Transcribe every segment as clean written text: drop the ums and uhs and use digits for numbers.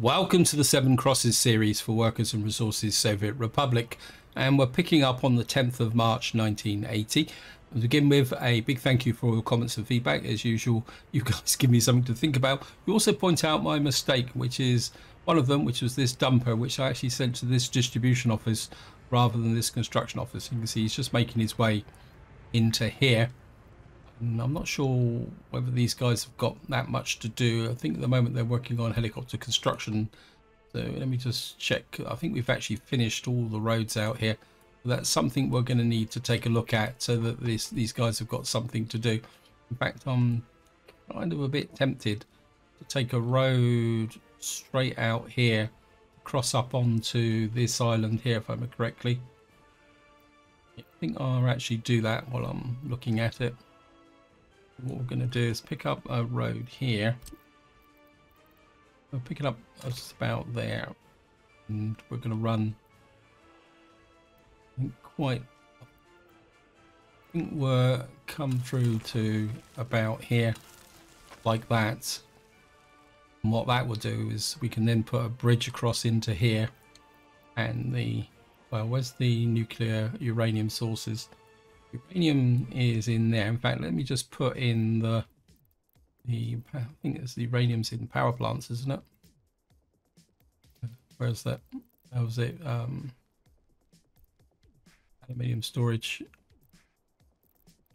Welcome to the Seven Crosses series for Workers and Resources Soviet Republic, and we're picking up on the 10th of March 1980. To begin with, a big thank you for all your comments and feedback. As usual, you guys give me something to think about. You also point out my mistake, which is one of them, which was this dumper, which I actually sent to this distribution office rather than this construction office. You can see he's just making his way into here. And I'm not sure whether these guys have got that much to do. I think at the moment they're working on helicopter construction. So let me just check. I think we've actually finished all the roads out here. That's something we're going to need to take a look at so that these guys have got something to do. In fact, I'm kind of a bit tempted to take a road straight out here, cross up onto this island here, if I remember correctly. I think I'll actually do that while I'm looking at it. What we're going to do is pick up a road here. We'll pick it up just about there, and we're going to run. I think we're come through to about here, like that. And what that will do is we can then put a bridge across into here, and well, where's the nuclear uranium sources? Uranium is in there. In fact, let me just put in I think it's the uranium's in power plants, isn't it? Where's that? That was it. Aluminium storage,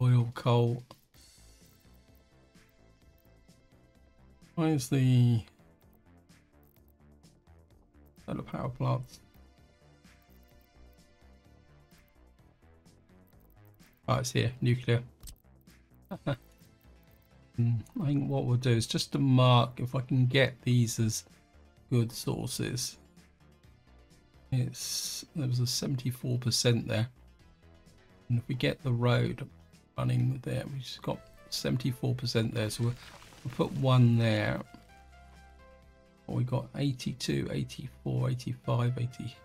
oil, coal. Why is the solar power plants? Oh, it's here, nuclear. I think what we'll do is just to mark if I can get these as good sources. There was a 74% there, and if we get the road running there, we've just got 74% there. So we'll put one there. We got 82, 84, 85, 80.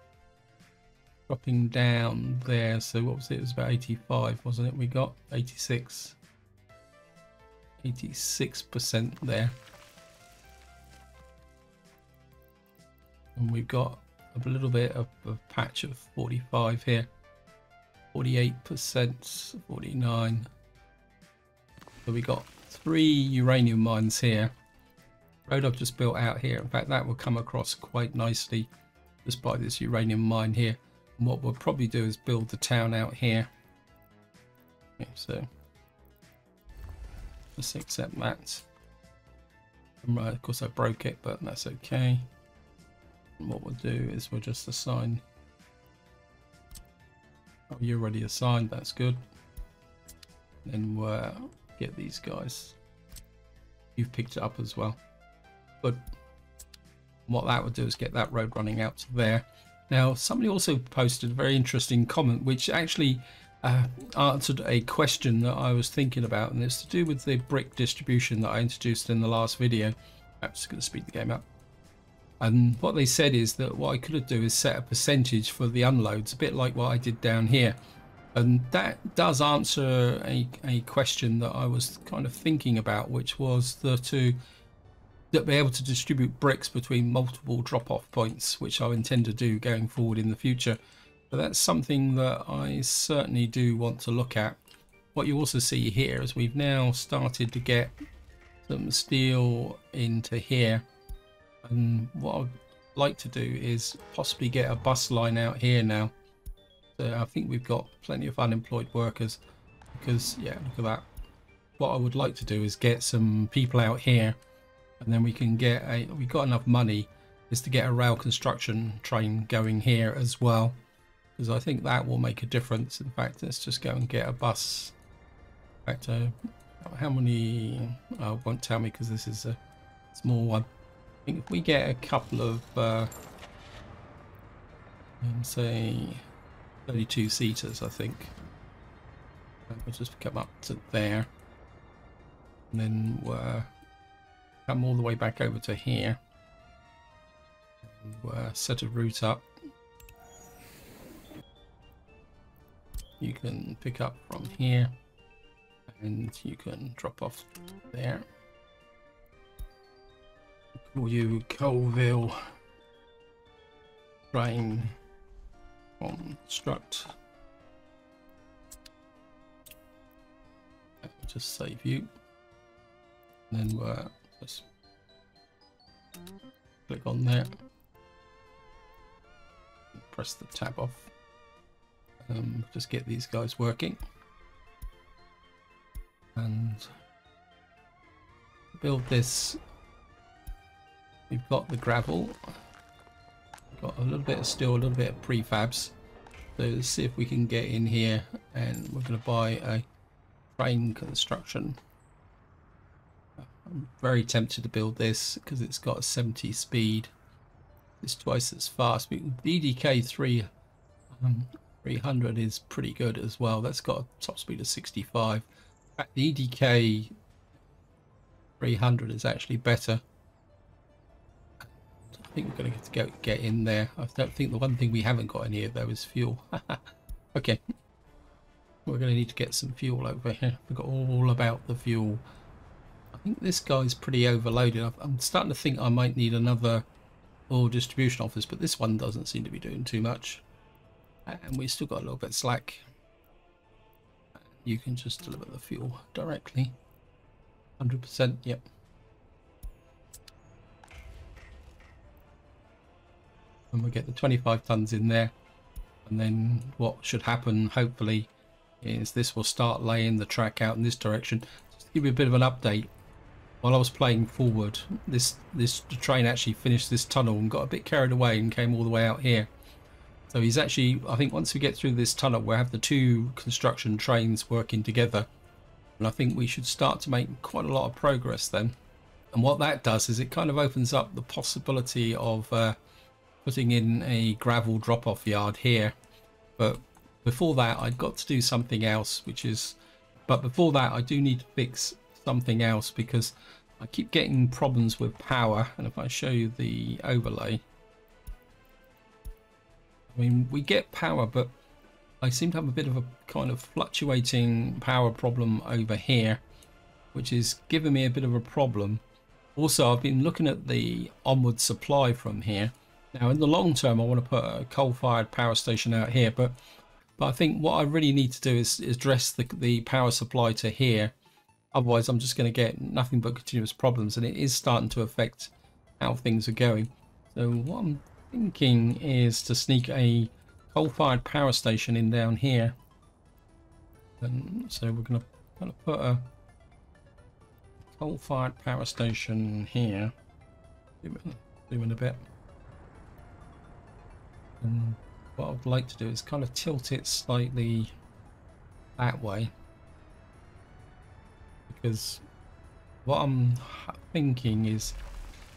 Dropping down there, so what was it? It was about 85, wasn't it? We got 86, 86% there, and we've got a little bit of a patch of 45 here, 48%, 49. So we got 3 uranium mines here. Road I've just built out here. In fact, that will come across quite nicely just by this uranium mine here. And what we'll probably do is build the town out here. Okay, so let's accept that. Right, of course I broke it, but that's okay. And what we'll do is we'll just assign. Oh, you're already assigned, that's good. Then we'll get these guys. You've picked it up as well. Good. And what that would do is get that road running out to there. Now, somebody also posted a very interesting comment, which actually answered a question that I was thinking about, and it's to do with the brick distribution that I introduced in the last video. I'm just going to speed the game up. And what they said is that what I could do is set a percentage for the unloads, a bit like what I did down here. And that does answer a question that I was kind of thinking about, which was to be able to distribute bricks between multiple drop-off points, which I intend to do going forward in the future. But that's something that I certainly do want to look at. What you also see here is we've now started to get some steel into here, and what I'd like to do is possibly get a bus line out here now. So I think we've got plenty of unemployed workers, because yeah, look at that. What I would like to do is get some people out here, and then we can get we've got enough money is to get a rail construction train going here as well, because I think that will make a difference. In fact, let's just go and get a bus. In fact, how many? Won't tell me because this is a small one. I think if we get a couple of say 32 seaters, I think we'll just come up to there, and then we'll come all the way back over to here, and we'll set a route up. You can pick up from here, and you can drop off there. Call you Colville. train construct. Just save you, and then we'll just click on there, press the tab off, just get these guys working and build this. We've got the gravel, got a little bit of steel, a little bit of prefabs, so let's see if we can get in here, and we're going to buy a train construction. I'm very tempted to build this because it's got a 70 speed. It's twice as fast. The EDK 300 is pretty good as well. That's got a top speed of 65. In fact, the EDK 300 is actually better. I think we're going to get in there. I don't think the one thing we haven't got in here though is fuel. Okay. We're going to need to get some fuel over here. Forgot all about the fuel. I think this guy's pretty overloaded. I'm starting to think I might need another ore distribution office, but this one doesn't seem to be doing too much. And we still got a little bit slack. You can just deliver the fuel directly. 100%, yep. And we'll get the 25 tons in there. And then what should happen, hopefully, is this will start laying the track out in this direction. Just to give you a bit of an update, while I was playing forward, the train actually finished this tunnel and got a bit carried away and came all the way out here. So he's actually, I think once we get through this tunnel, we'll have the two construction trains working together, and I think we should start to make quite a lot of progress then. And what that does is it kind of opens up the possibility of putting in a gravel drop-off yard here. But before that, I've got to do something else, but before that I do need to fix something else because I keep getting problems with power. And if I show you the overlay, I mean, we get power, but I seem to have a bit of a kind of fluctuating power problem over here, which is giving me a bit of a problem. Also, I've been looking at the onward supply from here. Now in the long term I want to put a coal-fired power station out here, but I think what I really need to do is address the power supply to here. Otherwise I'm just going to get nothing but continuous problems, and it is starting to affect how things are going. So what I'm thinking is to sneak a coal-fired power station in down here. And so we're going to kind of put a coal-fired power station here. Zoom in a bit. And what I'd like to do is kind of tilt it slightly that way, because what I'm thinking is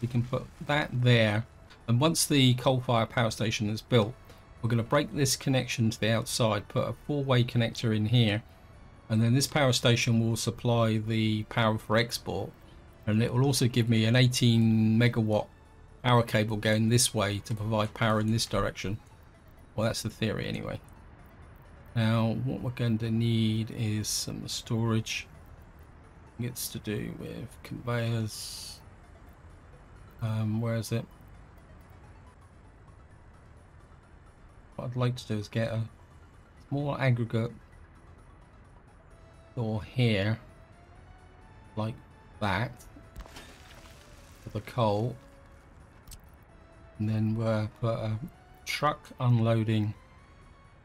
we can put that there, and once the coal-fired power station is built, we're going to break this connection to the outside, put a four-way connector in here, and then this power station will supply the power for export, and it will also give me an 18 megawatt power cable going this way to provide power in this direction. Well, that's the theory anyway. Now what we're going to need is some storage. It's to do with conveyors. Where is it? What I'd like to do is get a small aggregate door here, like that, for the coal, and then we'll put a truck unloading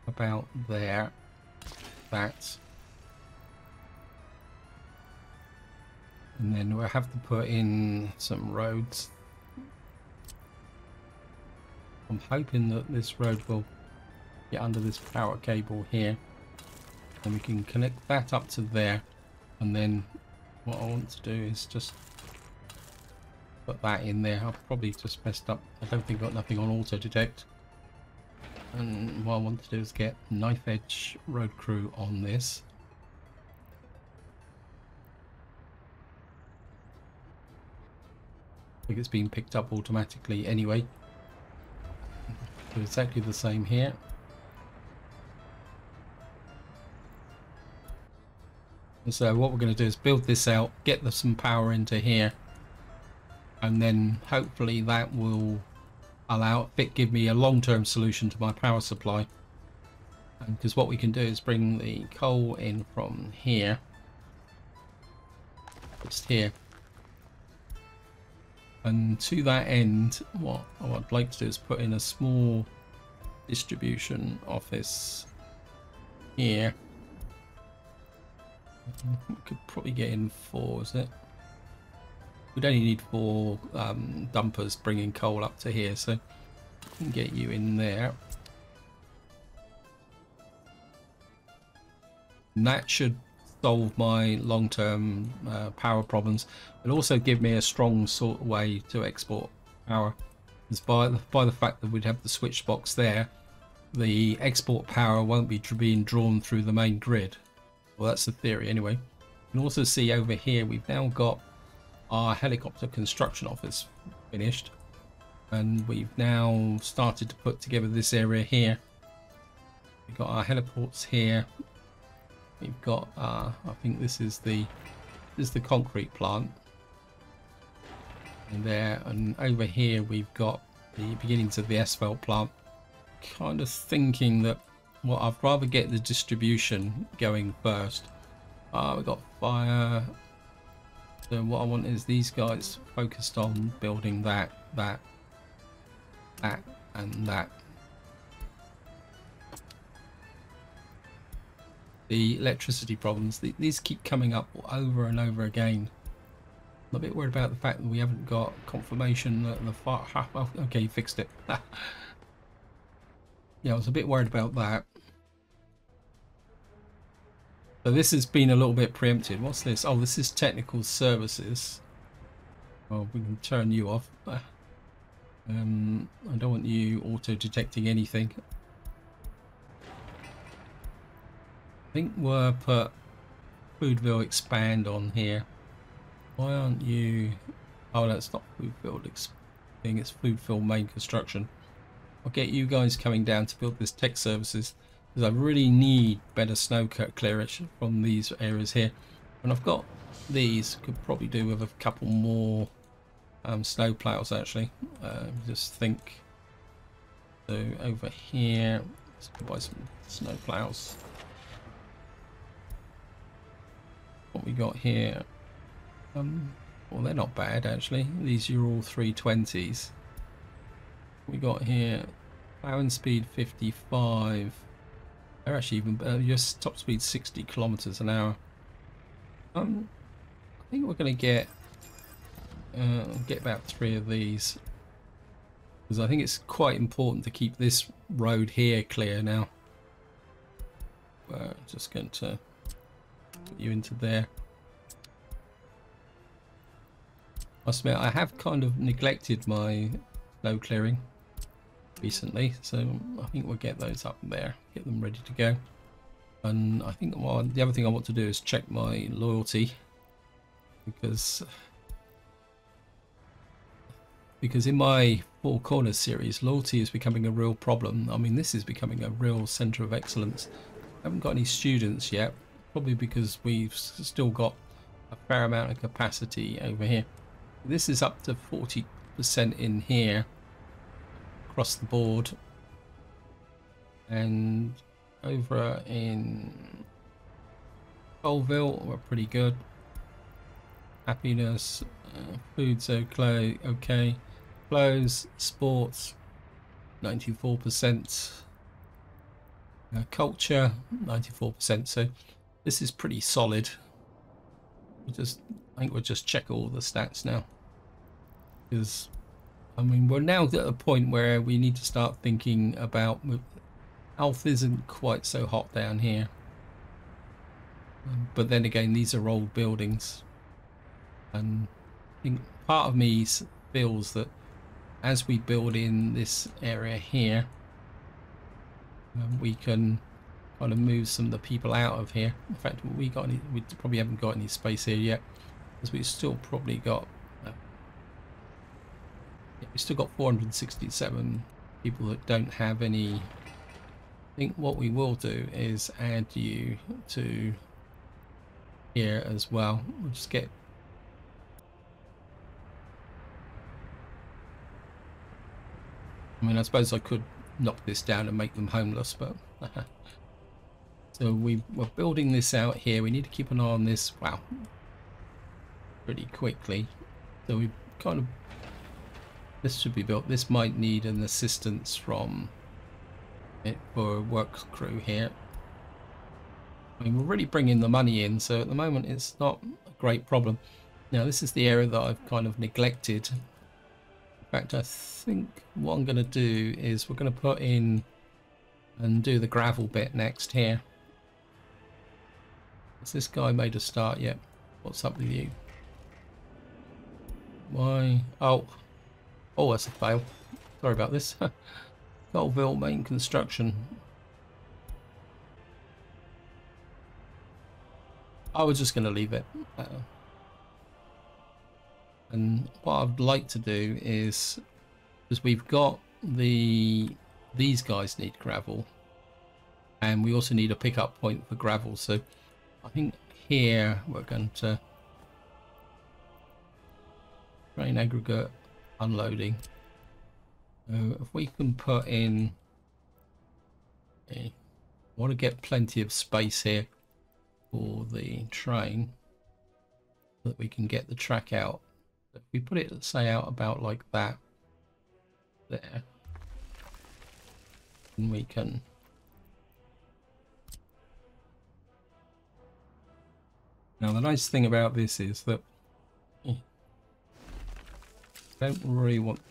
about there, that, and then we'll have to put in some roads. I'm hoping that this road will get under this power cable here, and we can connect that up to there, and then what I want to do is just put that in there. I've probably just messed up. I don't think I've got nothing on auto detect. And what I want to do is get knife edge road crew on this. I think it's being picked up automatically anyway. So exactly the same here. And so what we're going to do is build this out, get some power into here, and then hopefully that will give me a long-term solution to my power supply. Because what we can do is bring the coal in from here, just here, and to that end, what I'd like to do is put in a small distribution office here. We could probably get in 4, is it? We'd only need 4 dumpers bringing coal up to here, so we can get you in there. And that should solve my long-term power problems. It'll also give me a strong sort of way to export power. Because by the fact that we'd have the switch box there, the export power won't be being drawn through the main grid. Well, that's the theory anyway. You can also see over here we've now got our helicopter construction office finished, and we've now started to put together this area here. We've got our heliports here. We've got I think this is the concrete plant in there, and over here we've got the beginnings of the asphalt plant. Kind of thinking that, well, I'd rather get the distribution going first. We've got fire. So what I want is these guys focused on building that, and that. The electricity problems, these keep coming up over and over again. I'm a bit worried about the fact that we haven't got confirmation that the fire... Oh, okay, you fixed it. Yeah, I was a bit worried about that. So this has been a little bit preempted. What's this? Oh, this is technical services. Well, we can turn you off. I don't want you auto-detecting anything. I think we'll put Foodville expand on here. Why aren't you... Oh, that's not Foodville thing, it's Foodville main construction. I'll get you guys coming down to build this tech services, because I really need better snow clearance from these areas here. And I've got these, could probably do with a couple more snow plows actually. Just think. So over here, let's go buy some snow plows. What we got here? Well, they're not bad actually. These are all 320s. We got here plowing speed 55. They're actually even better. Your top speed 60 kilometers an hour. I think we're going to get about 3 of these, because I think it's quite important to keep this road here clear now. We're just going to put you into there. I must admit, I have kind of neglected my snow clearing recently, so I think we'll get those up there, get them ready to go. And I think the other thing I want to do is check my loyalty, because in my Four Corners series, loyalty is becoming a real problem. I mean, this is becoming a real centre of excellence. I haven't got any students yet, probably because we've still got a fair amount of capacity over here. This is up to 40% in here across the board, and over in Colville we're pretty good. Happiness, food's okay, clothes, sports 94%, culture 94%, so this is pretty solid. I think we'll just check all the stats now, because I mean we're now at a point where we need to start thinking about health isn't quite so hot down here, but then again these are old buildings, and I think part of me feels that as we build in this area here, we can kind of move some of the people out of here. In fact, we probably haven't got any space here yet, because we've still probably got we still got 467 people that don't have any. I think what we will do is add you to here as well. We'll just get I mean, I suppose I could knock this down and make them homeless, but so we're building this out here. We need to keep an eye on this. Wow, pretty quickly. So we kind of, this should be built. This might need an assistance from it for a work crew here. I mean, we're really bringing the money in, so at the moment it's not a great problem. Now, this is the area that I've kind of neglected. In fact, I think what I'm going to do is we're going to put in and do the gravel bit next here. Has this guy made a start yet? What's up with you? Why? Oh, that's a fail. Sorry about this. Colville main construction. I was just going to leave it. And what I'd like to do is, because we've got these guys need gravel, and we also need a pickup point for gravel. So I think here we're going to train aggregate unloading. So if we can put in, I want to get plenty of space here for the train so that we can get the track out. If we put it, say, out about like that, there, and we can now the nice thing about this is that I don't really want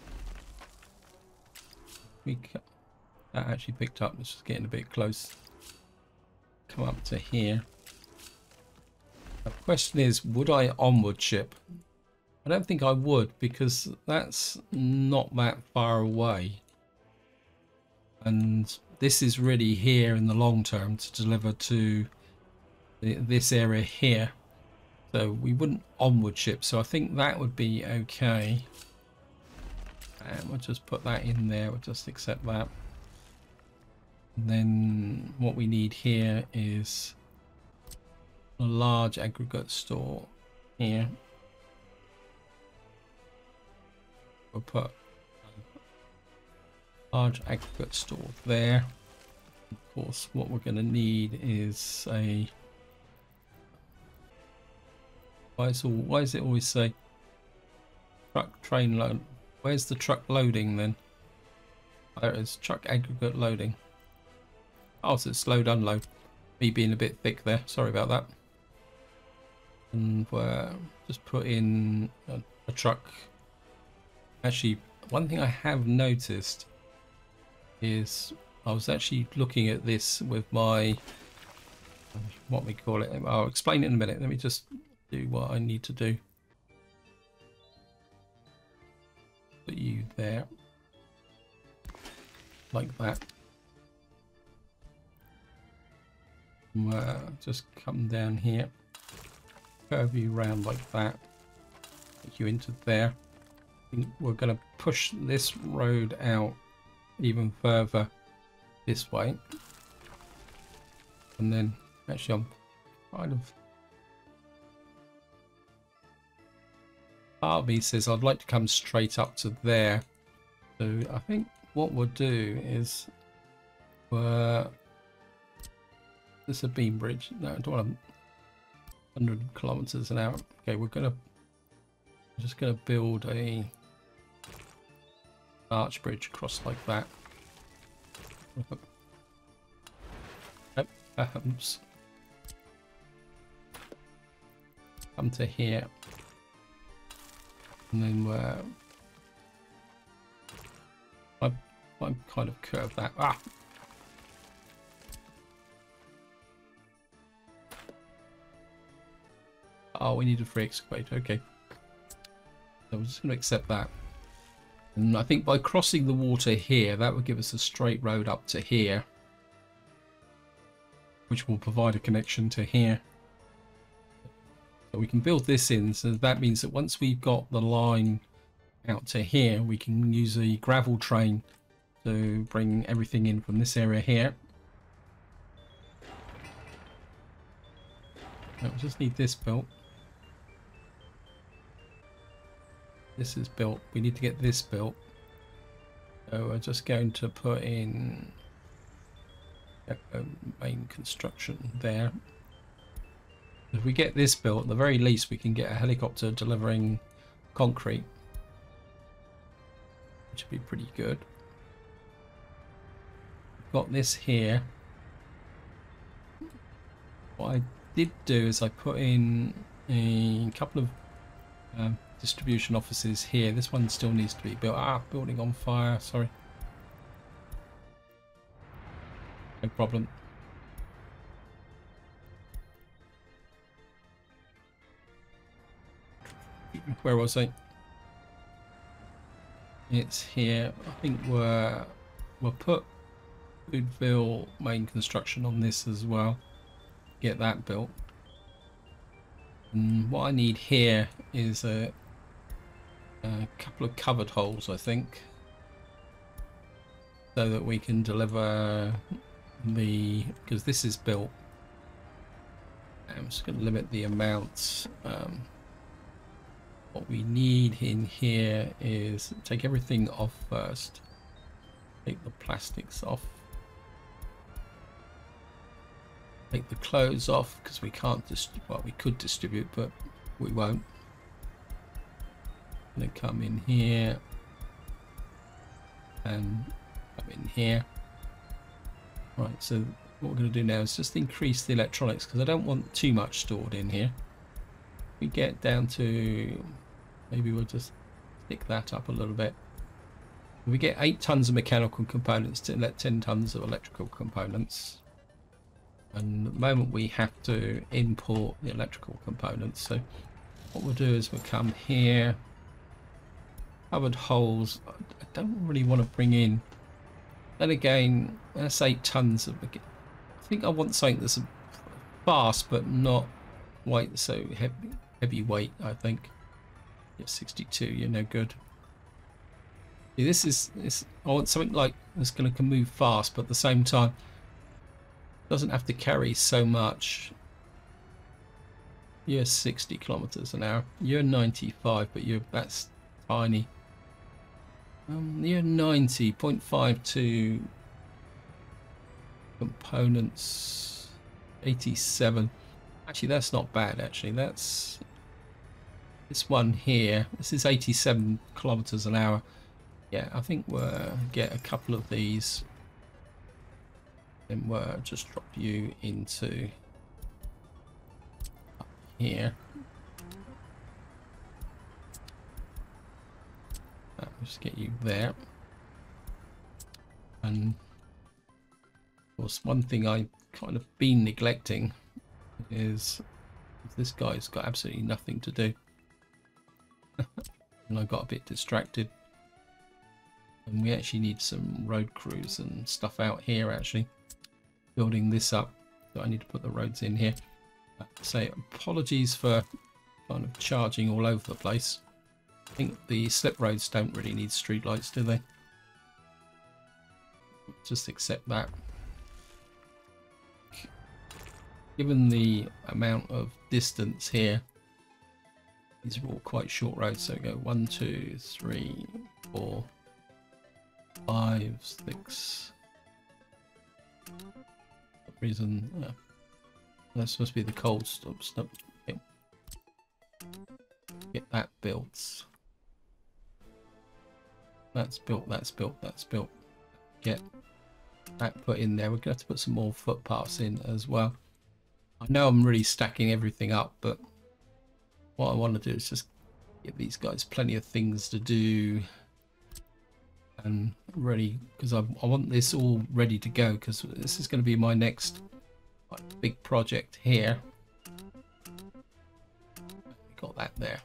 that actually picked up. It's just getting a bit close. Come up to here. The question is, would I onward ship? I don't think I would, because that's not that far away, and this is really here in the long term to deliver to this area here, so we wouldn't onward ship. So I think that would be okay, and we'll just put that in there. We'll just accept that. And then what we need here is a large aggregate store here. We'll put a large aggregate store there. Of course, what we're going to need is a... Why does it always say truck train load? Where's the truck loading then? There it is, truck aggregate loading. Oh, so it's load unload. Me being a bit thick there, sorry about that. And we'll just put in a truck. Actually, one thing I have noticed is I was actually looking at this with my, what we call it, I'll explain it in a minute. Let me just do what I need to do. Put you there, like that. Just come down here, curve you around like that, take you into there. We're going to push this road out even further this way, and then actually I'm kind of, part of me says I'd like to come straight up to there, so I think what we'll do is this is a beam bridge. No, I don't want 100 kilometers an hour. Okay, we're just gonna build a arch bridge across like that. Oops. Come to here, and then I kind of curve that. Oh, we need a free excavator. Okay, so we're just going to accept that. And I think by crossing the water here, that would give us a straight road up to here, which will provide a connection to here. So we can build this in, so that means that once we've got the line out to here, we can use a gravel train to bring everything in from this area here. Now, we just need this built. This is built. We need to get this built. So we're just going to put in main construction there. If we get this built, at the very least we can get a helicopter delivering concrete, which would be pretty good. Got this here. What I did do is I put in a couple of distribution offices here. This one still needs to be built. Building on fire, sorry. No problem. Where was I? It's here. I think we'll put Woodville main construction on this as well. Get that built. And what I need here is a couple of covered holes, I think, so that we can deliver because this is built. I'm just going to limit the amounts. What we need in here is take everything off first. Take the plastics off. Take the clothes off because we can't well, we could distribute, but we won't. And then come in here and come in here. Right, so what we're going to do now is just increase the electronics because I don't want too much stored in here. We get down to, maybe we'll just stick that up a little bit. We get 8 tons of mechanical components to let 10 tons of electrical components. And at the moment we have to import the electrical components. So what we'll do is we'll come here, covered holes. I don't really want to bring in. Then again, that's 8 tons of. I think I want something that's fast but not quite so heavy weight. I think. You're 62. You're no good. See, this is. I want something like that's going to move fast, but at the same time doesn't have to carry so much. You're 60 kilometers an hour. You're 95, but that's tiny. You're 90.52 components. 87. Actually, that's not bad. Actually, that's this one here. This is 87 kilometers an hour. Yeah, I think we'll get a couple of these. Then we'll just drop you into up here. Just get you there. And of course, one thing I kind of been neglecting is this guy's got absolutely nothing to do. And I got a bit distracted. And we actually need some road crews and stuff out here actually. Building this up. So I need to put the roads in here. So apologies for kind of charging all over the place. I think the slip roads don't really need street lights, do they? Just accept that. Given the amount of distance here, these are all quite short roads. So go 1, 2, 3, 4, 5, 6. For some reason, that's supposed to be the cold stop. Get that built. That's built, that's built, that's built. Get that put in there. We're going to have to put some more footpaths in as well. I know I'm really stacking everything up, but what I want to do is just give these guys plenty of things to do. And ready, because I want this all ready to go, because this is going to be my next big project here. Got that there.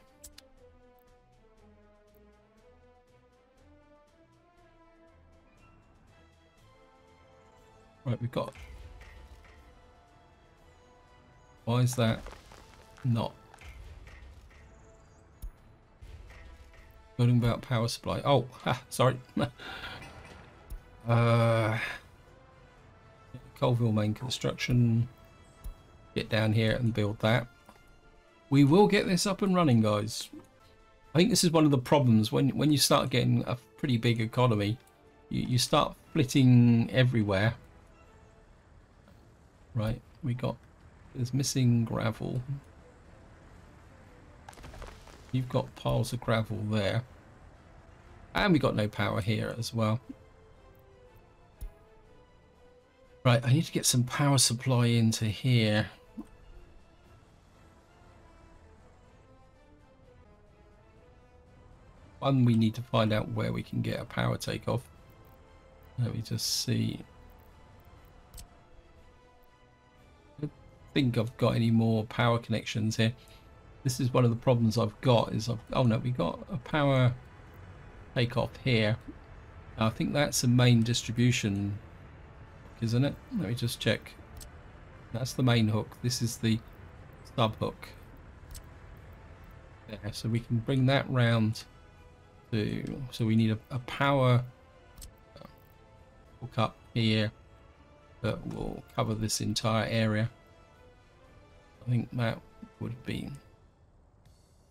Right, we've got. Why is that not? Building about power supply. Oh, sorry. Colville main construction. Get down here and build that. We will get this up and running, guys. I think this is one of the problems when you start getting a pretty big economy. you start flitting everywhere. Right, there's missing gravel. You've got piles of gravel there. And we got no power here as well. Right, I need to get some power supply into here. One, we need to find out where we can get a power takeoff. Let me just see. I don't think I've got any more power connections here. This is one of the problems I've got is oh no, we got a power takeoff here. I think that's a main distribution, isn't it? Let me just check. That's the main hook. This is the sub hook. There, so we can bring that round to. So we need a power hook up here that will cover this entire area. I think that would be.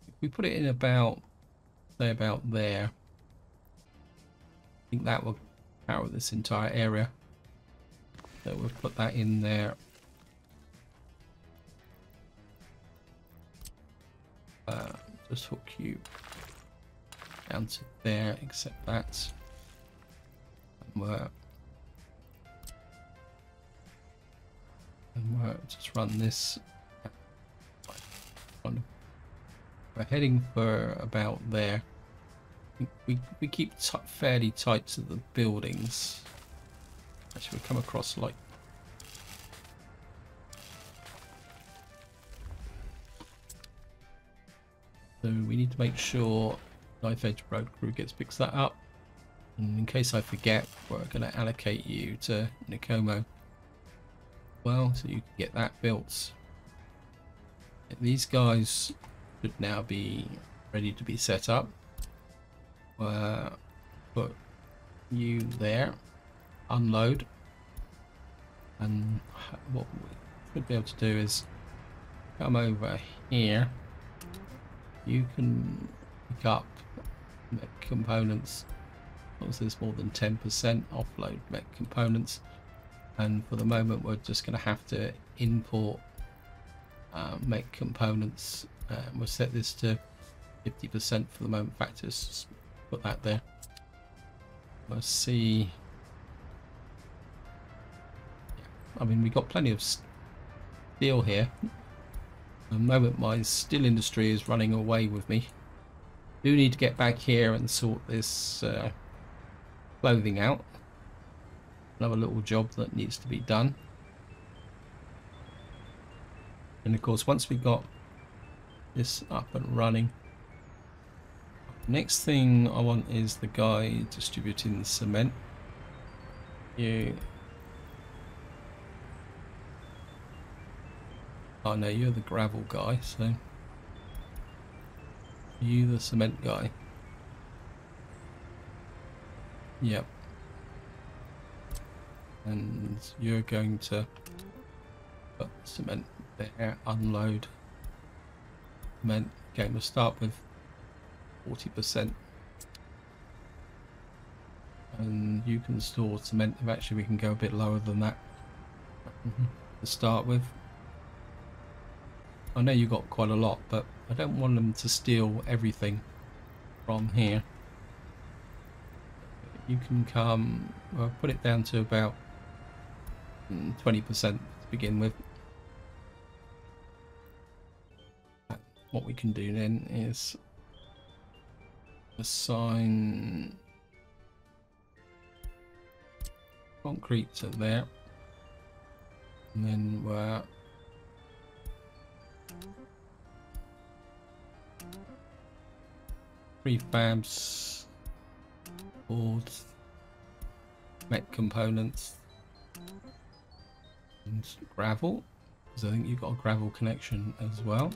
If we put it in about, say about there. I think that will power this entire area. So we'll put that in there. Just hook you down to there, except that. And we'll just run this. We're heading for about there. We keep fairly tight to the buildings. Actually, we come across like. So we need to make sure Knife Edge Road Crew picks that up. And in case I forget, we're going to allocate you to Nikomo. Well, so you can get that built. These guys should now be ready to be set up. Put you there, unload, and what we should be able to do is come over here. You can pick up mech components. Obviously, there's more than 10% offload mech components, and for the moment, we're just going to have to import mech components. We'll set this to 50% for the moment. Factors. Put that there. Let's see. I mean, we got plenty of steel here. At the moment, my steel industry is running away with me. Do need to get back here and sort this clothing out. Another little job that needs to be done. And of course, once we got this up and running, next thing I want is the guy distributing the cement. Oh no, you're the gravel guy, so you the cement guy. Yep. And you're going to put cement there, unload cement. Okay, we'll start with 40%. And you can store cement. If actually we can go a bit lower than that to start with. I know you got quite a lot, but I don't want them to steal everything from here. You can come, well, put it down to about 20% to begin with. What we can do then is assign concrete to there, and then we're prefabs, boards, mech components, and gravel, because I think you've got a gravel connection as well.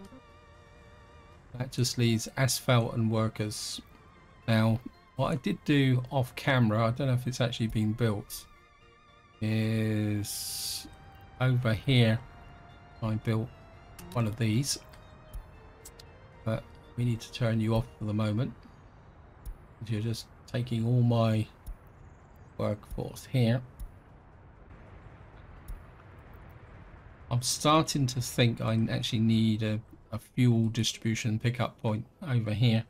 That just leaves asphalt and workers. Now, what I did do off camera, I don't know if it's actually been built, is over here I built one of these, but we need to turn you off for the moment. You're just taking all my workforce here. I'm starting to think I actually need a fuel distribution pickup point over here,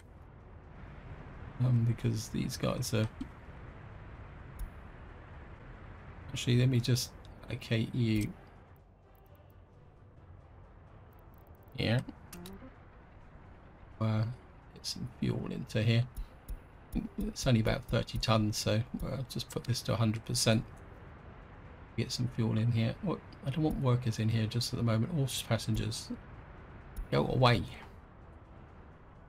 because these guys are actually, let me just allocate you here. Get some fuel into here. It's only about 30 tons, so I'll just put this to 100%. Get some fuel in here. What, I don't want workers in here just at the moment. All passengers, go away.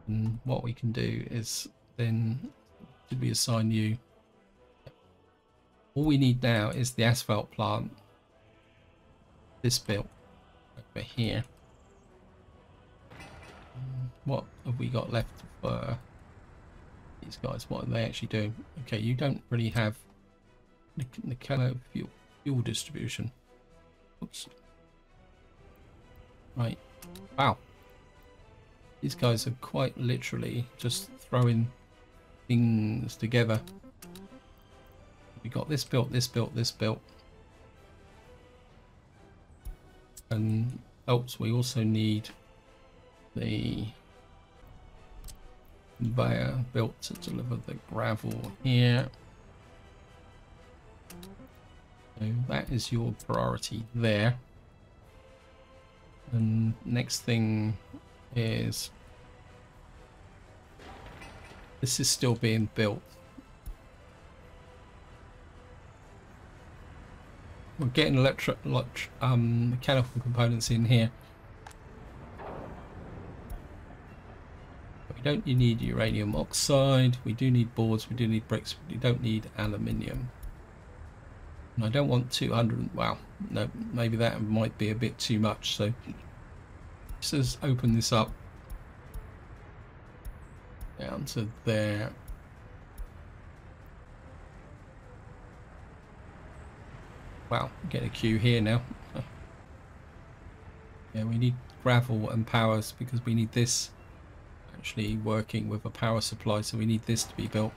And what we can do is then, did we assign you? All we need now is the asphalt plant. This built over here. What have we got left for these guys? What are they actually doing? Okay, you don't really have the kind of fuel distribution. Oops. Right. Wow. These guys are quite literally just throwing things together. We got this built, this built, this built. And we also need the conveyor built to deliver the gravel here. So that is your priority there. And next thing is, this is still being built. We're getting mechanical components in here. But we don't need uranium oxide. We do need boards. We do need bricks. We don't need aluminium. And I don't want 200. Wow, no, maybe that might be a bit too much. So let's just open this up down to there. Wow, get a queue here now. Yeah, we need gravel and powers because we need this actually working with a power supply, so we need this to be built.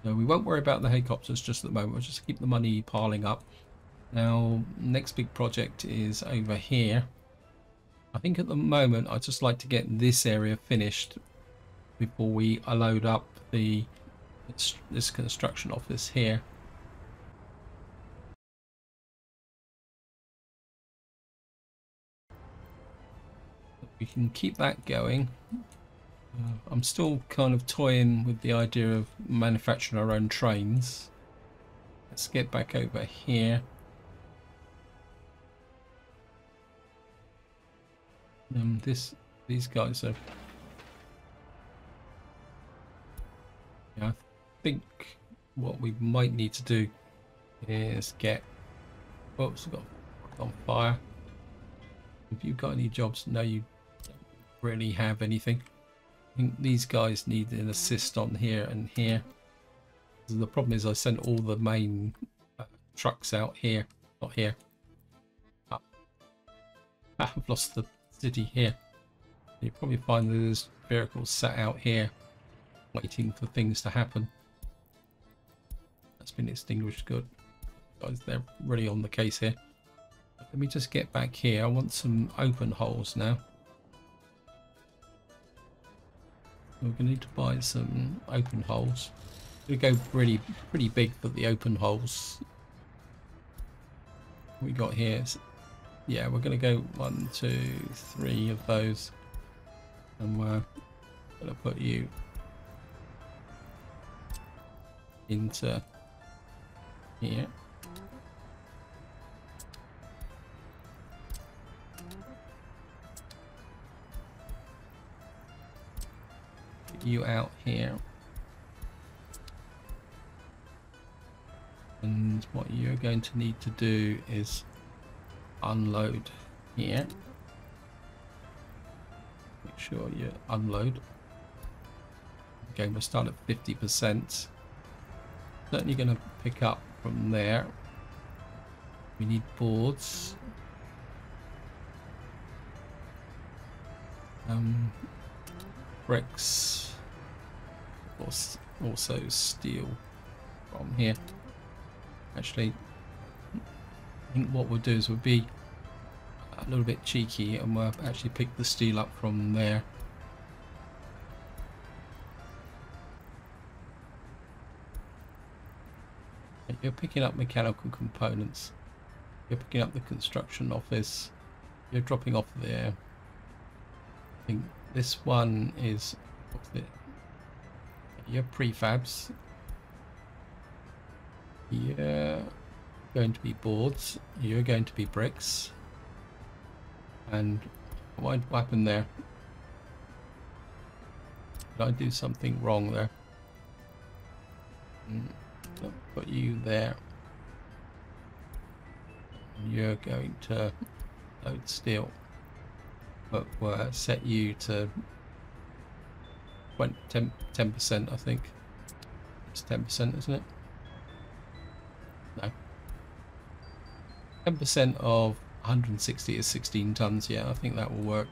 No, we won't worry about the helicopters just at the moment. We'll just keep the money piling up. Now, next big project is over here. I think at the moment I'd just like to get this area finished before we load up this construction office here. We can keep that going. I'm still kind of toying with the idea of manufacturing our own trains. Let's get back over here. These guys are. Yeah, I think what we might need to do is get. Oops, got on fire. Have you got any jobs? No, you don't really have anything. I think these guys need an assist on here and here. The problem is I sent all the main trucks out here, not here. Oh. I've lost the city here. You probably find that there's vehicles sat out here waiting for things to happen. That's been extinguished. Good. Guys, they're really on the case here. Let me just get back here. I want some open holes now. We're going to need to buy some open holes. We go pretty big for the open holes. We got here. Yeah, we're going to go 1, 2, 3 of those, and we're going to put you into here. You out here, and what you're going to need to do is unload here. Make sure you unload. Okay, we'll start at 50%. Certainly going to pick up from there. We need boards. Bricks. Also steel from here. Actually, I think what we'll do is we'll be a little bit cheeky and we'll actually pick the steel up from there. You're picking up mechanical components. You're picking up the construction office. You're dropping off there. I think this one is, what's it? Your prefabs. You're going to be boards. You're going to be bricks. And what happened there? Did I do something wrong there? I'll put you there. You're going to load steel, but we'll set you to 10%, I think. It's 10%, isn't it? No. 10% of 160 is 16 tons. Yeah, I think that will work.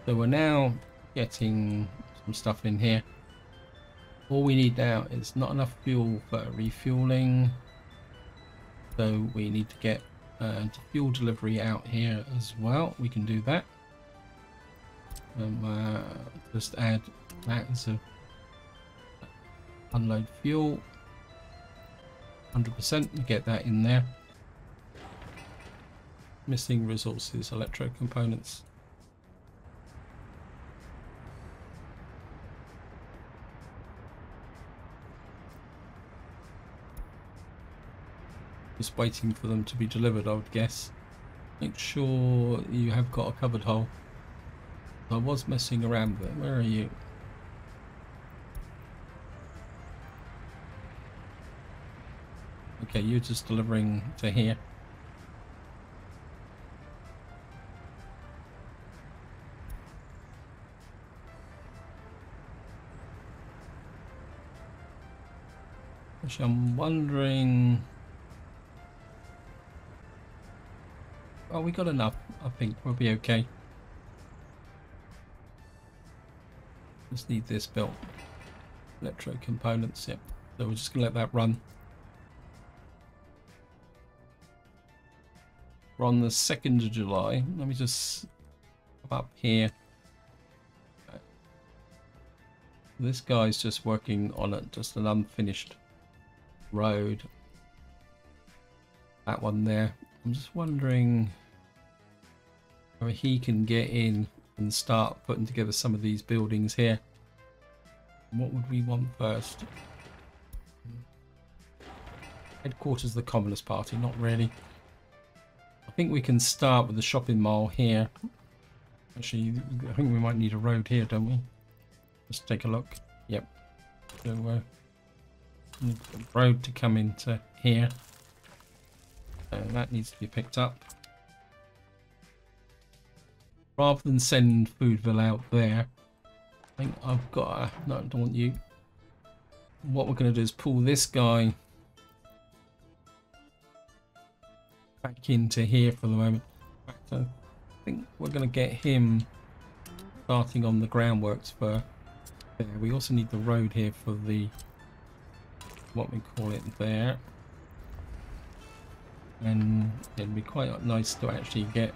So we're now getting some stuff in here. All we need now is not enough fuel for refueling, so we need to get fuel delivery out here as well. We can do that. Just add that as a unload fuel. 100%, get that in there. Missing resources, electro components. Just waiting for them to be delivered, I would guess. Make sure you have got a covered hole. I was messing around with it. Where are you? Okay, you're just delivering to here. Actually, I'm wondering... Oh, we got enough. I think we'll be okay. Just need this built. Electro components, yep. So we're just gonna let that run. We're on the 2nd of July. Let me just come up here. This guy's just working on just an unfinished road. That one there. I'm just wondering whether he can get in and start putting together some of these buildings here. What would we want first? Headquarters of the Communist Party, not really. I think we can start with the shopping mall here. Actually, I think we might need a road here, don't we? Let's take a look. Yep. So need the road to come into here. And that needs to be picked up. Rather than send Foodville out there, I think I've got a... No, I don't want you. What we're going to do is pull this guy back into here for the moment. So I think we're going to get him starting on the groundworks for there. We also need the road here for the... what we call it there. And it'd be quite nice to actually get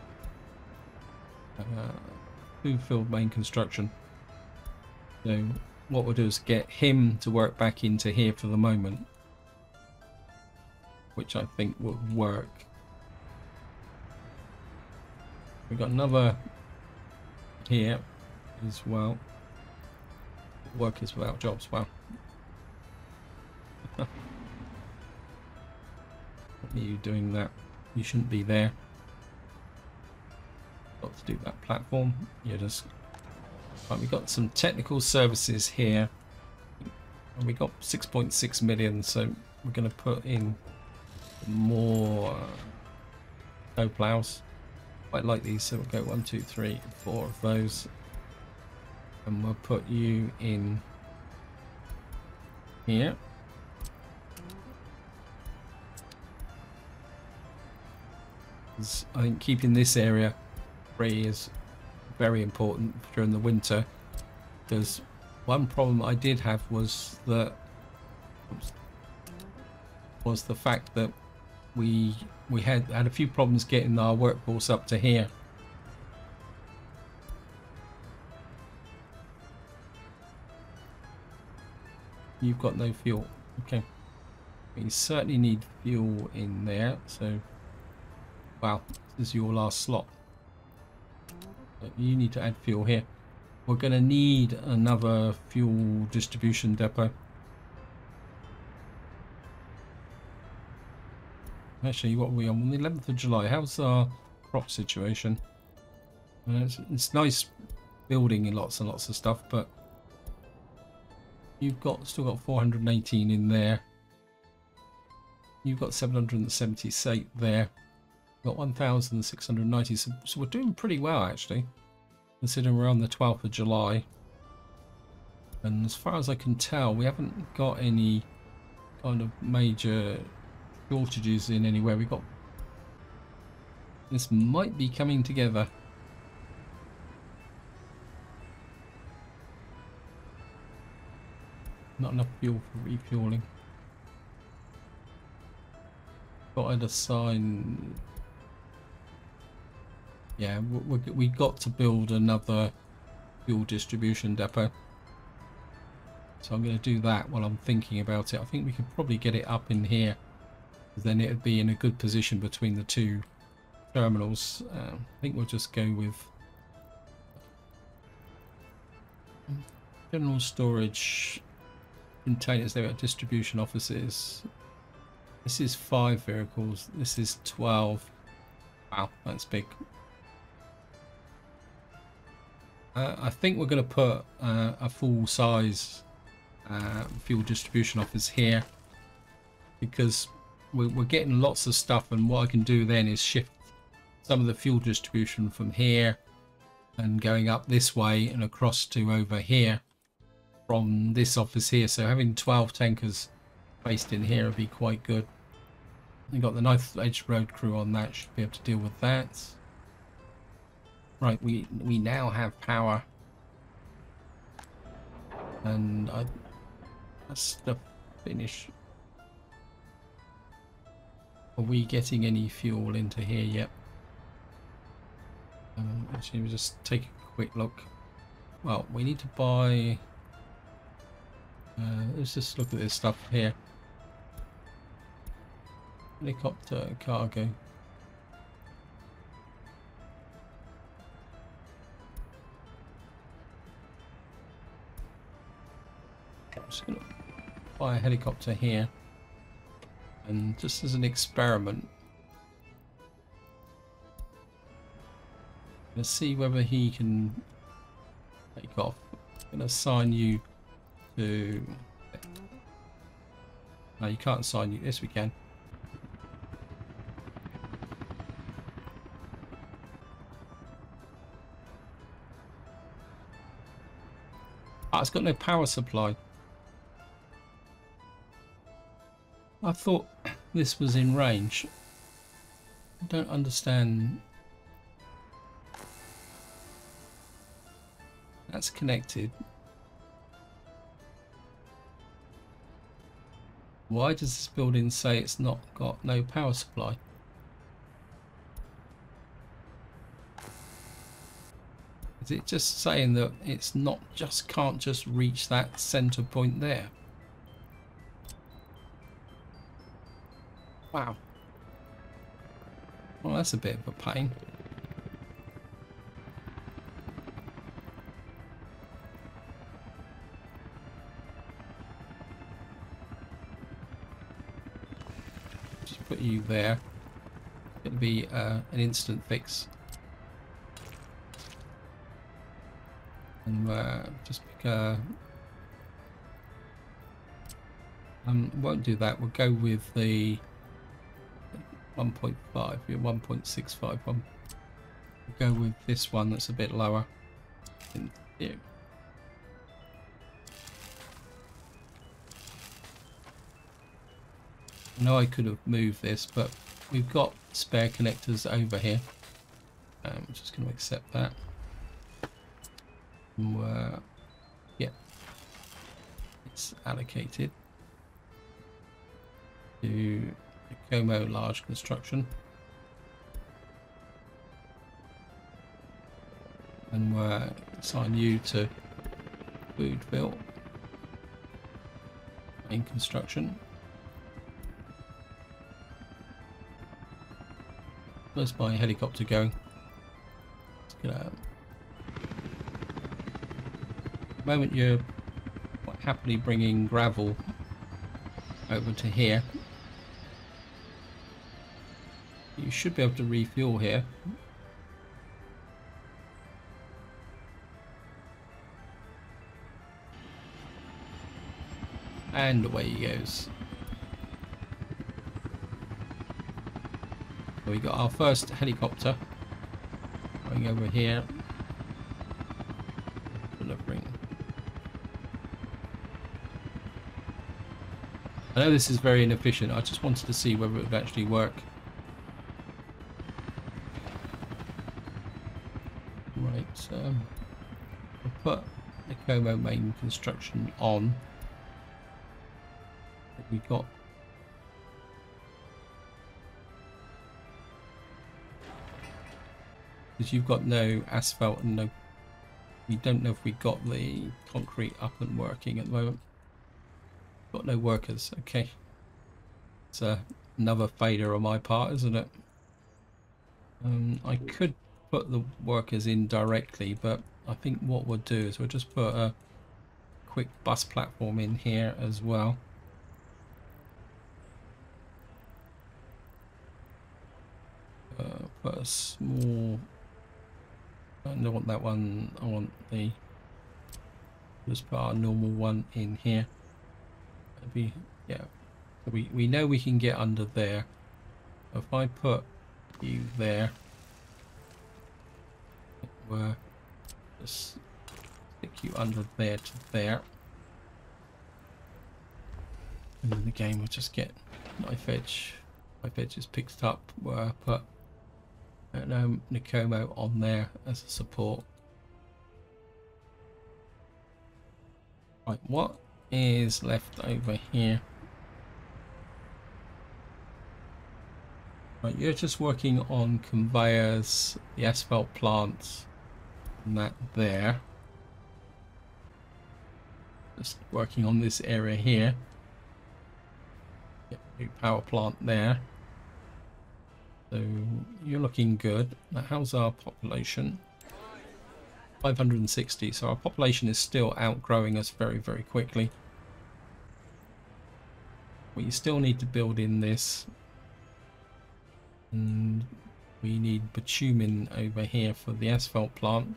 food-filled main construction. So what we'll do is get him to work back into here for the moment, which I think would work. We've got another here as well. Workers without jobs. Wow. What are you doing that? You shouldn't be there. Got to do that platform. Yeah, just right. We've got some technical services here, and we got 6.6 million. So we're going to put in more snow plows. Quite like these, so we'll go 1, 2, 3, 4 of those, and we'll put you in here. I think keeping this area free is very important during the winter, because one problem I did have was that was the fact that we had a few problems getting our workforce up to here. You've got no fuel. Okay. We certainly need fuel in there. So, wow, this is your last slot. But you need to add fuel here. We're going to need another fuel distribution depot. Actually, what are we on the 11th of July? How's our crop situation? It's nice building in lots and lots of stuff, but you've still got 418 in there. You've got 778 there. You've got 1,690. So we're doing pretty well, actually, considering we're on the 12th of July. And as far as I can tell, we haven't got any kind of major shortages in anywhere. We've got... This might be coming together. Not enough fuel for refueling. Thought I'd assign... Yeah, we got to build another fuel distribution depot. So I'm going to do that while I'm thinking about it. I think we could probably get it up in here. Then it would be in a good position between the two terminals. I think we'll just go with general storage containers there at distribution offices. This is 5 vehicles. This is 12. Wow, that's big. I think we're going to put a full-size fuel distribution office here because we're getting lots of stuff, and what I can do then is shift some of the fuel distribution from here and going up this way and across to over here from this office here. So having 12 tankers based in here would be quite good. We've got the Ninth Edge Road crew on that, should be able to deal with that. Right, we now have power, and that's the finish. Are we getting any fuel into here yet? Actually, we'll just take a quick look. Well, we need to buy... let's just look at this stuff here. Helicopter cargo. I'm just going to buy a helicopter here. And just as an experiment, let's see whether he can take off. I'm going to assign you to... No, you can't assign you. Yes, we can. Ah, it's got no power supply. I thought this was in range. I don't understand. That's connected. Why does this building say it's not got no power supply? Is it just saying that it's not just can't just reach that center point there? Wow. Well, that's a bit of a pain. Just put you there. It'll be an instant fix. And just pick a... won't do that. We'll go with the 1.5, 1.65 one. We'll go with this one that's a bit lower. In here. I know I could have moved this, but we've got spare connectors over here. I'm just going to accept that. Yeah, it's allocated. to Como large construction. And we'll assign you to Foodville in construction. Where's my helicopter going? Let's get out. At the moment you're quite happily bringing gravel over to here. You should be able to refuel here. And away he goes. So we got our first helicopter going over here, delivering. I know this is very inefficient. I just wanted to see whether it would actually work. Right, I'll put the Como main construction on. We got because you've got no asphalt and no, we don't know if we got the concrete up and working at the moment. Got no workers. Okay, it's another failure on my part, isn't it? I could put the workers in directly, but I think what we'll do is we'll just put a quick bus platform in here as well. Put a small, I don't want that one, I want the, just put our normal one in here. Maybe, yeah, so we know we can get under there. If I put you there, we'll just stick you under there to there. And then the game will just get knife edge. Knife edge is picked up where I put Nicomo on there as a support. Right, what is left over here? Right, you're just working on conveyors, the asphalt plants, and that there. Just working on this area here. Get a new power plant there. So you're looking good. Now, how's our population? 560. So our population is still outgrowing us very, very quickly. We still need to build in this. And we need bitumen over here for the asphalt plant.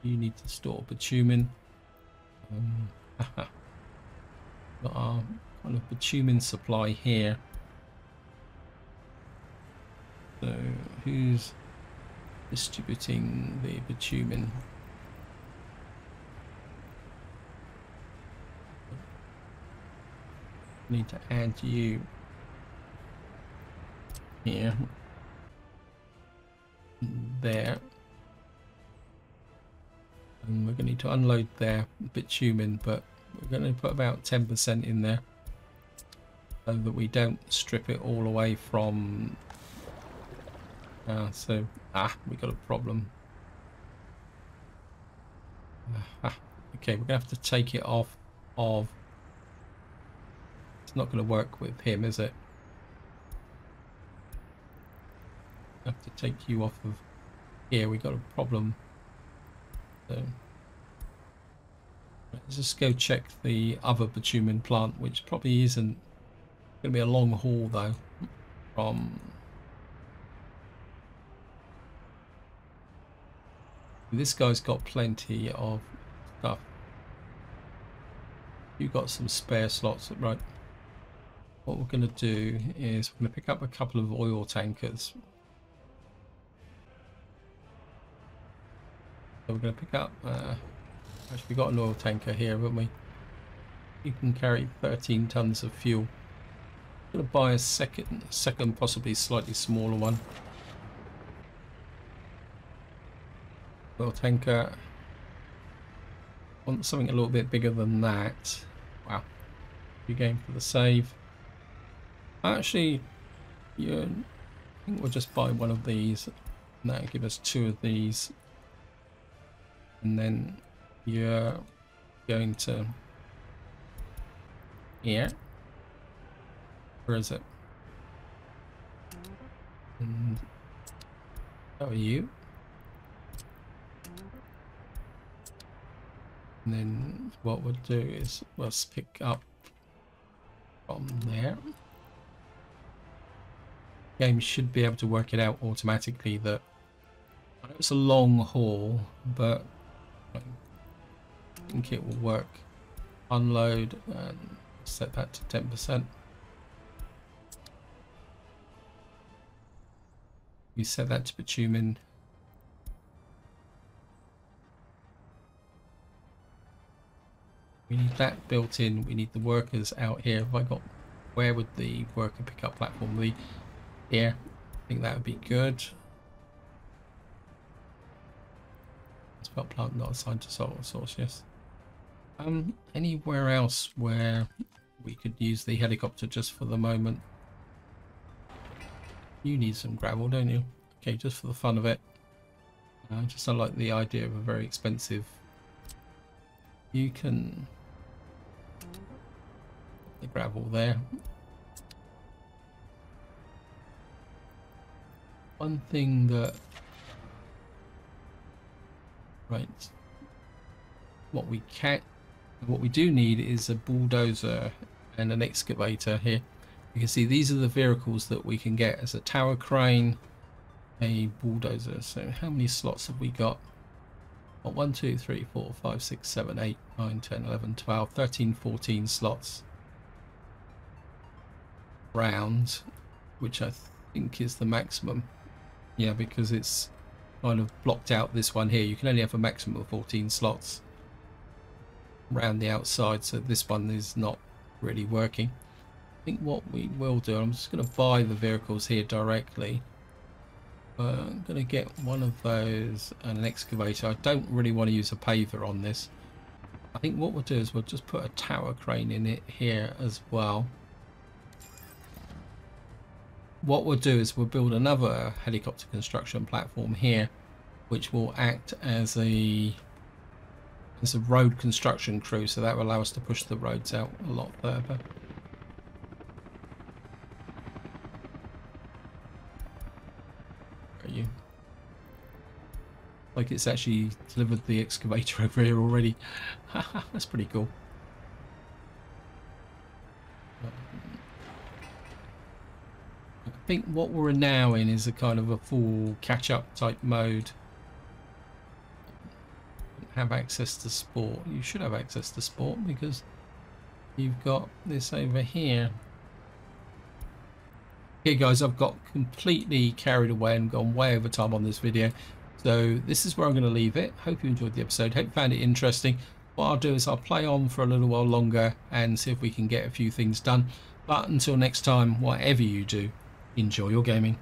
You need to store bitumen. Got our kind of bitumen supply here. So who's distributing the bitumen? Need to add you here, there, and we're going to need to unload their bitumen, but we're going to put about 10% in there so that we don't strip it all away from. We got a problem. Okay, we're gonna have to take it off of. It's not going to work with him, is it? Have to take you off of here. We got a problem. So let's just go check the other bitumen plant, which probably isn't going to be a long haul though. From this guy's got plenty of stuff. You've got some spare slots, right? What we're going to do is we're going to pick up a couple of oil tankers. So we're going to pick up, actually we got an oil tanker here, haven't we? You can carry 13 tons of fuel. I'm going to buy a second, possibly slightly smaller one. Oil tanker. Want something a little bit bigger than that. Wow. You're going for the save. Actually, yeah, I think we'll just buy one of these. And that'll give us 2 of these. And then you're going to here. Where is it? And how are you? And then what we'll do is we'll pick up from there. Game should be able to work it out automatically that I know it's a long haul, but I think it will work. Unload and set that to 10%. We set that to bitumen. We need that built in. We need the workers out here. Have I got, where would the worker pickup platform be? Here. I think that would be good. It's about plant not assigned to solar source, yes. Anywhere else where we could use the helicopter just for the moment? You need some gravel, don't you? Okay, just for the fun of it. Just I like the idea of a very expensive. You can put the gravel there. One thing that, right, what we do need is a bulldozer and an excavator here. You can see these are the vehicles that we can get as a tower crane, a bulldozer. So how many slots have we got? 1, 2, 3, 4, 5, 6, 7, 8, 9, 10, 11, 12, 13, 14 slots round, which I think is the maximum. Yeah, because it's kind of blocked out this one here. You can only have a maximum of 14 slots around the outside, so this one is not really working. I think what we will do, I'm just going to buy the vehicles here directly. I'm going to get one of those and an excavator. I don't really want to use a paver on this. I think what we'll do is we'll just put a tower crane in it here as well. What we'll do is we'll build another helicopter construction platform here, which will act as a road construction crew, so that will allow us to push the roads out a lot further. Where are you? Like it's actually delivered the excavator over here already. That's pretty cool. I think what we're now in is a kind of a full catch-up type mode. Have access to sport. You should have access to sport because you've got this over here. Okay guys, I've got completely carried away and gone way over time on this video, so this is where I'm going to leave it. Hope you enjoyed the episode, hope you found it interesting. What I'll do is I'll play on for a little while longer and see if we can get a few things done, but until next time, whatever you do, enjoy your gaming.